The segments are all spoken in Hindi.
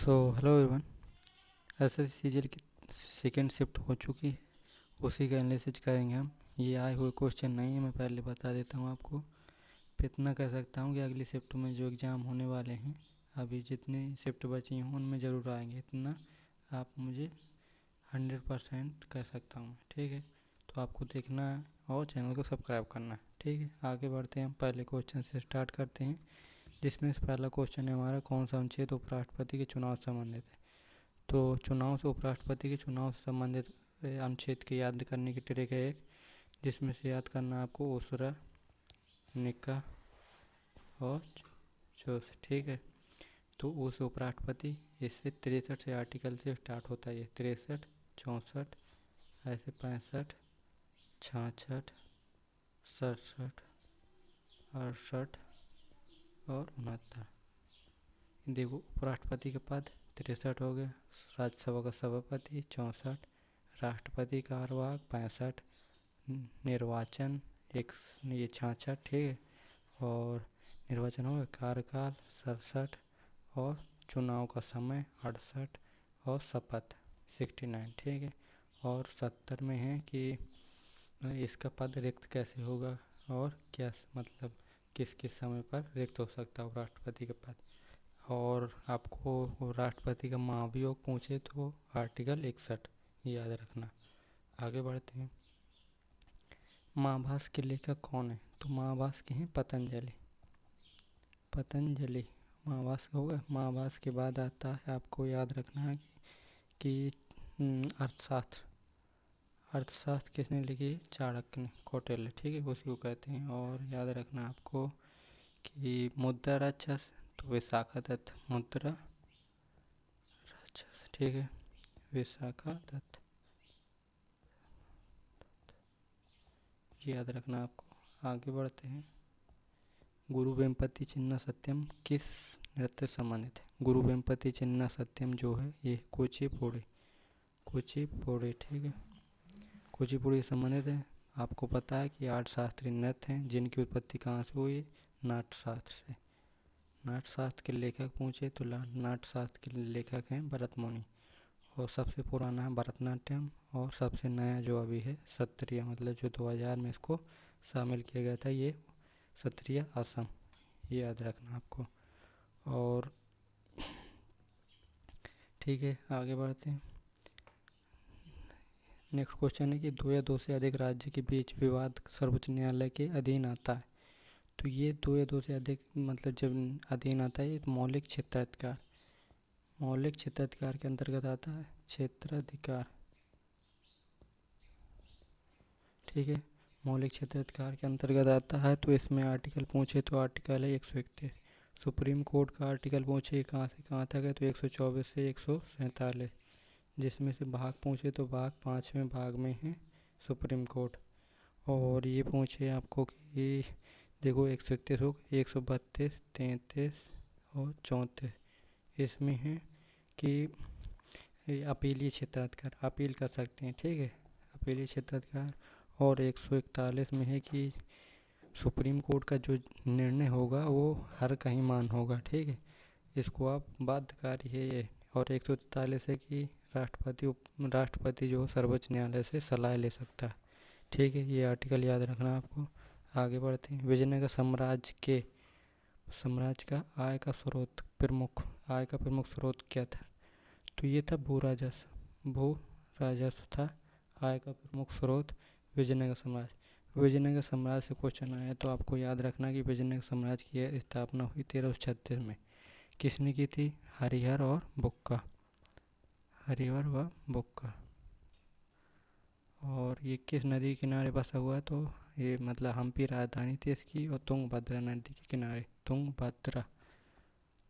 So hello everyone. ऐसे सीजन की सेकेंड शिफ्ट हो चुकी है, उसी का एनालिसिस करेंगे हम। ये आए हुए क्वेश्चन नहीं है, मैं पहले बता देता हूँ आपको। फिर इतना कह सकता हूँ कि अगली शिफ्ट में जो एग्ज़ाम होने वाले हैं, अभी जितनी शिफ्ट बची हों उनमें ज़रूर आएंगे, इतना आप मुझे 100% कह सकता हूँ। ठीक है, तो आपको देखना है और चैनल को सब्सक्राइब करना है। ठीक है, आगे बढ़ते हैं, हम पहले क्वेश्चन से स्टार्ट करते हैं, जिसमें से पहला क्वेश्चन है हमारा, कौन सा अनुच्छेद उपराष्ट्रपति के चुनाव से संबंधित है। तो चुनाव से उपराष्ट्रपति के चुनाव से संबंधित अनुच्छेद की याद करने की ट्रिक है एक, जिसमें से याद करना आपको ओसरा, निका और जोश। ठीक है, तो उस उपराष्ट्रपति, इससे 63 से आर्टिकल से स्टार्ट होता है। ये 63, 64, ऐसे 65, 66, 67, 68 और 69। देखो, उपराष्ट्रपति के पद 63 हो गए, राज्यसभा का सभापति 64, राष्ट्रपति कार्यवाहक 65, निर्वाचन एक, ये 66। ठीक है, और निर्वाचन हो गया, कार्यकाल 67, और चुनाव का समय 68, और शपथ 69। ठीक है, और 70 में है कि इसका पद रिक्त कैसे होगा और क्या मतलब किस किस समय पर रिक्त हो सकता है राष्ट्रपति का पद। और आपको राष्ट्रपति का महाभियोग पूछे तो आर्टिकल 61 याद रखना। आगे बढ़ते हैं, महाभारत के लेखक कौन है। तो महाभारत के हैं पतंजलि। पतंजलि महाभारत होगा। महाभारत के बाद आता है, आपको याद रखना है कि अर्थशास्त्र। अर्थशास्त्र किसने लिखी, चाणक्य ने, कौटिल्य। ठीक है, उसी को कहते हैं। और याद रखना आपको कि मुद्रा राक्षस, तो विशाखादत्त मुद्रा राक्षस। ठीक है, विशाखादत्त, याद रखना आपको। आगे बढ़ते हैं, गुरु वेम्पति चिन्ना सत्यम किस नृत्य से संबंधित है। गुरु वेम्पति चिन्ना सत्यम जो है ये कुचिपुड़ी, कुचिपुड़ी। ठीक है, कुचिपुड़ी से संबंधित है। आपको पता है कि 8 शास्त्रीय नृत्य हैं, जिनकी उत्पत्ति कहाँ से हुई, नाट्यशास्त्र से। नाट्यशास्त्र के लेखक पूछे तो नाट्यशास्त्र के लेखक हैं भरत मुनि। और सबसे पुराना है भरतनाट्यम, और सबसे नया जो अभी है सत्रिय, मतलब जो 2000 में इसको शामिल किया गया था, ये सत्रिय असम। ये याद रखना आपको। और ठीक है, आगे बढ़ते हैं। नेक्स्ट क्वेश्चन है कि दो या दो से अधिक राज्य के बीच विवाद सर्वोच्च न्यायालय के अधीन आता है। तो ये दो या दो से अधिक मतलब जब अधीन आता है, ये मौलिक क्षेत्राधिकार, मौलिक क्षेत्राधिकार के अंतर्गत आता है, क्षेत्राधिकार। ठीक है, मौलिक क्षेत्राधिकार के अंतर्गत आता है। तो इसमें आर्टिकल पूछे तो आर्टिकल है 131। सुप्रीम कोर्ट का आर्टिकल पूछे कहाँ से कहाँ तक है, तो 124 से 147। जिसमें से भाग पूछे तो भाग 5वें भाग में है सुप्रीम कोर्ट। और ये पूछे आपको कि देखो 131 हो, 132, 33 और 34, इसमें है कि अपीलीय क्षेत्राधिकार, अपील कर सकते हैं। ठीक है, अपीलीय क्षेत्राधिकार। और 141 में है कि सुप्रीम कोर्ट का जो निर्णय होगा वो हर कहीं मान होगा। ठीक है, इसको आप बाध्यकारी है ये। और 143 है कि राष्ट्रपति जो सर्वोच्च न्यायालय से सलाह ले सकता है। ठीक है, ये आर्टिकल याद रखना आपको। आगे बढ़ते हैं, विजयनगर साम्राज्य का आय का स्रोत, आय का प्रमुख स्रोत क्या था। तो ये था भू राजस्व था आय का प्रमुख स्रोत विजयनगर साम्राज्य। विजयनगर साम्राज्य से क्वेश्चन आया तो आपको याद रखना कि विजयनगर साम्राज्य की स्थापना हुई 1336 में। किसने की थी, हरिहर और बुक्का, हरिहर व बुक्का। और ये किस नदी के किनारे बसा हुआ है, तो ये मतलब हम्पी राजधानी थी इसकी, और तुंगभद्रा नदी के किनारे, तुंगभद्रा,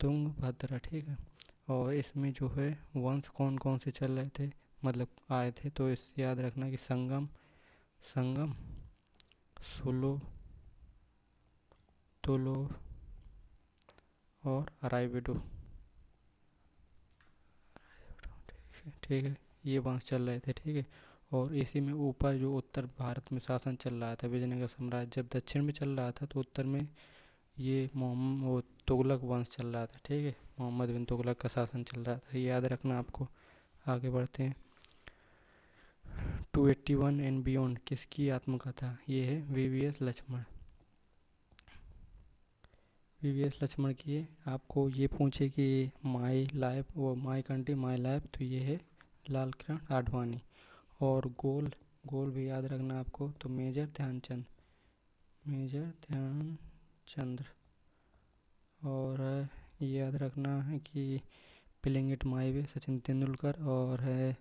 तुंगभद्रा। ठीक है, और इसमें जो है वंश कौन कौन से चल रहे थे, मतलब आए थे, तो इस याद रखना कि संगम, सुलु, तुलु और अराइविडो। ठीक है, ये वंश चल रहे थे। ठीक है, और इसी में ऊपर जो उत्तर भारत में शासन चल रहा था विजयनगर साम्राज्य, जब दक्षिण में चल रहा था तो उत्तर में ये तुगलक वंश चल रहा था, ठीक है, मोहम्मद बिन तुगलक का शासन चल रहा था, ये याद रखना आपको। आगे बढ़ते हैं। 281 एंड बियॉन्ड किसकी आत्मकथा? ये है वीवीएस लक्ष्मण। वीवीएस लक्ष्मण की है। आपको ये पूछे कि माई लाइफ वो माई कंट्री माई लाइफ, तो ये है लाल किरण आडवाणी। और गोल, गोल भी याद रखना आपको, तो मेजर ध्यानचंद, मेजर ध्यानचंद्र। और ये याद रखना है कि playing it my way Sachin Tendulkar. और है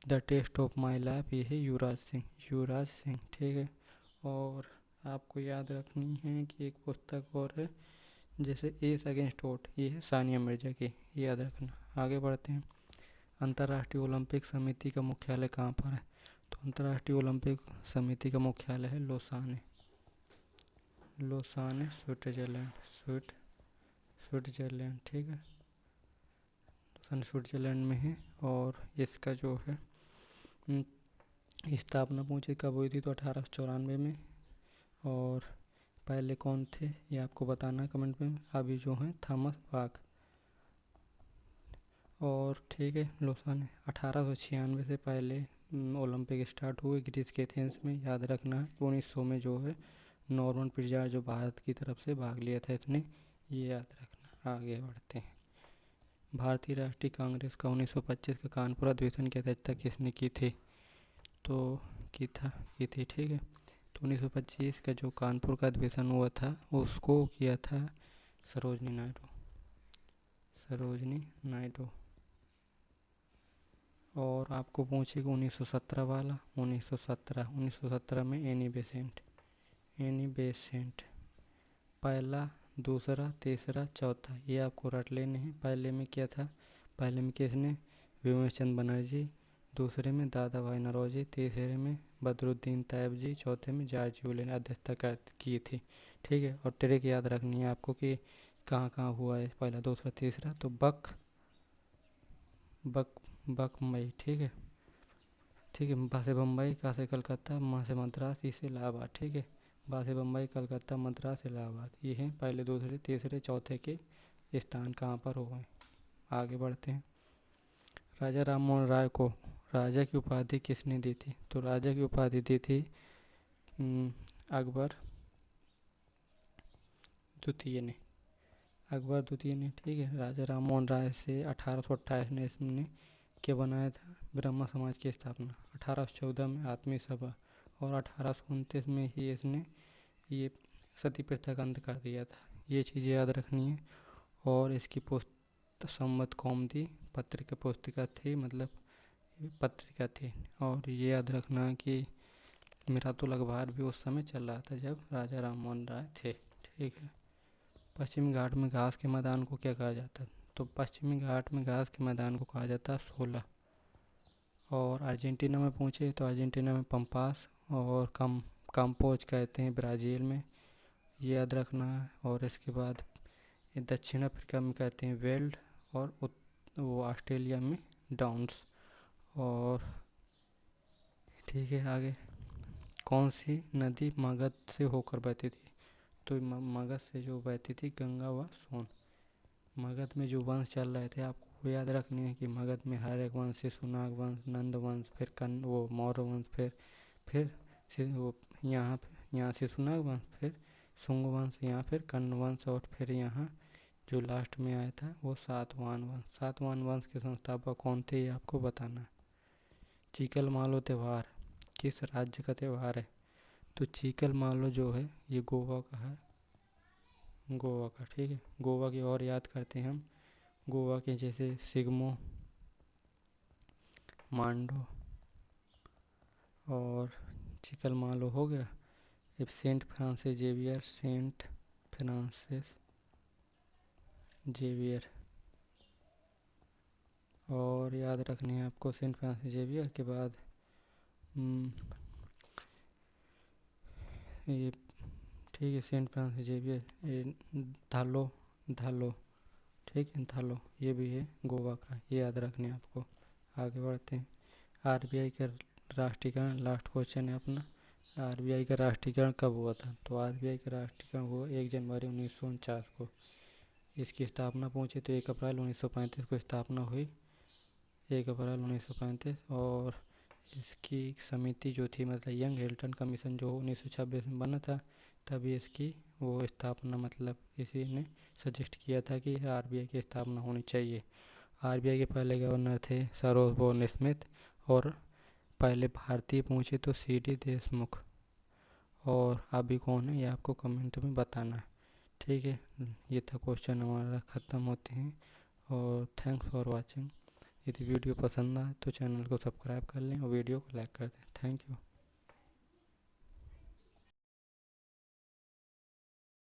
the test of my life, ये है युवराज सिंह, युवराज सिंह, ठीक है। और आपको याद रखनी है कि एक पुस्तक और है जैसे एस अगेंस्ट ओट, ये है सानिया मिर्जा की, ये याद रखना। आगे बढ़ते हैं। अंतर्राष्ट्रीय ओलंपिक समिति का मुख्यालय कहाँ पर है? तो अंतर्राष्ट्रीय ओलंपिक समिति का मुख्यालय है लोसाने, लोसाने स्विट्जरलैंड, स्विट्जरलैंड, ठीक है, लोसाने स्विट्जरलैंड में है। और इसका जो है स्थापना पूछे कब हुई थी, तो 1894 में। और पहले कौन थे ये आपको बताना कमेंट में। अभी जो हैं थॉमस बाक। और ठीक है, लोसाने 1896 से पहले ओलंपिक स्टार्ट हुए ग्रीस के एथेंस में, याद रखना है। 1900 में जो है नॉर्मन पिज़ार्ड जो भारत की तरफ से भाग लिया था इसने, ये याद रखना। आगे बढ़ते हैं। भारतीय राष्ट्रीय कांग्रेस का 1925 का कानपुर अधिवेशन की अध्यक्षता किसने की थी? तो की थी, ठीक है। तो 1925 का जो कानपुर का अधिवेशन हुआ था उसको किया था सरोजनी नायडू, सरोजनी नायडू। और आपको पूछेगा 1917 वाला, 1917 में एनी बेसेंट, एनी बेसेंट पहला, दूसरा, तीसरा, चौथा, ये आपको रट लेने हैं। पहले में क्या था? पहले में किसने? विमल चंद बनर्जी। दूसरे में दादा भाई नौरोजी। तीसरे में बदरुद्दीन तैयब जी। चौथे में जॉर्ज यूले ने अध्यक्षता की थी, ठीक है। और ट्रिक याद रखनी है आपको कि कहाँ कहाँ हुआ है पहला, दूसरा, तीसरा। तो बम्बई, ठीक है, ठीक है। बा से बम्बई, का से कलकत्ता, माँ से मद्रास, ई से इलाहाबाद, ठीक है। बा से बम्बई, कलकत्ता, मद्रास, इलाहाबाद, ये हैं पहले, दूसरे, तीसरे, चौथे के स्थान कहाँ पर हुए। आगे बढ़ते हैं। राजा राम मोहन राय को राजा की उपाधि किसने दी थी? तो राजा की उपाधि दी थी अकबर द्वितीय ने, अकबर द्वितीय ने, ठीक है। राजा राम मोहन राय से 1828 में इसने क्या बनाया था? ब्रह्म समाज की स्थापना। 1814 में आत्मीय सभा। और 1829 में ही इसने ये सती प्रथा का अंत कर दिया था। ये चीज़ें याद रखनी है। और इसकी पुस्तक संवत कौमुदी पत्रिका पुस्तिका थी, मतलब पत्रिका थी। और ये याद रखना कि मिरातुल अखबार भी उस समय चल रहा था जब राजा राम मोहन राय थे, ठीक है। पश्चिमी घाट में घास के मैदान को क्या कहा जाता है? तो पश्चिमी घाट में घास के मैदान को कहा जाता है सोला। और अर्जेंटीना में पूछे तो अर्जेंटीना में पंपास। और काम्पोज कहते हैं ब्राज़ील में, ये याद रखना है। और इसके बाद दक्षिण अफ्रीका में कहते हैं वेल्ड। और वो ऑस्ट्रेलिया में डाउन्स। और ठीक है, आगे कौन सी नदी मगध से होकर बहती थी? तो मगध से जो बहती थी गंगा व सोन। मगध में जो वंश चल रहे थे आपको याद रखनी है कि मगध में हर्यक वंश, शिशुनाग वंश, नंद वंश, फिर वो मौर्य वंश, फिर वो यहाँ शिशुनाग वंश, फिर शुंग वंश, यहाँ फिर कर्ण वंश, और फिर यहाँ जो लास्ट में आया था वो सातवाहन वंश। सातवाहन वंश के संस्थापक कौन थे ये आपको बताना। चीकल मालो त्यौहार किस राज्य का त्यौहार है? तो चीकल मालो जो है ये गोवा का है, गोवा का, ठीक है। गोवा की और याद करते हैं हम। गोवा के जैसे सिगमो, मांडो और चिकल मालो हो गया। अब Saint Francis Xavier, Saint Francis Xavier. और याद रखनी है आपको सेंट फ्रांसिस जेवियर के बाद ये, ठीक है, Saint Francis Xavier, Dhalo, Dhalo, ठीक है, धालो, ये भी है गोवा का, ये याद रखने आपको। आगे बढ़ते हैं। आरबीआई का राष्ट्रीयकरण, लास्ट क्वेश्चन है अपना। आरबीआई का राष्ट्रीयकरण कब हुआ था? तो आरबीआई का राष्ट्रीयकरण हुआ 1 जनवरी 1949 को। इसकी स्थापना पूछे तो 1 अप्रैल 1935 को स्थापना हुई, 1 अप्रैल 1935। और इसकी समिति जो थी, मतलब यंग हिल्टन कमीशन, जो 1926 में बना था, तभी इसकी वो स्थापना, मतलब इसी ने सजेस्ट किया था कि आरबीआई की स्थापना होनी चाहिए। आरबीआई के पहले गवर्नर थे सर ओसबोर्न स्मिथ, और पहले भारतीय पूछे तो सीडी देशमुख। और अभी कौन है ये आपको कमेंट में बताना है, ठीक है। ये था क्वेश्चन हमारा, ख़त्म होते हैं। और थैंक्स फॉर वाचिंग। यदि वीडियो पसंद आए तो चैनल को सब्सक्राइब कर लें और वीडियो को लाइक कर दें। Thank you.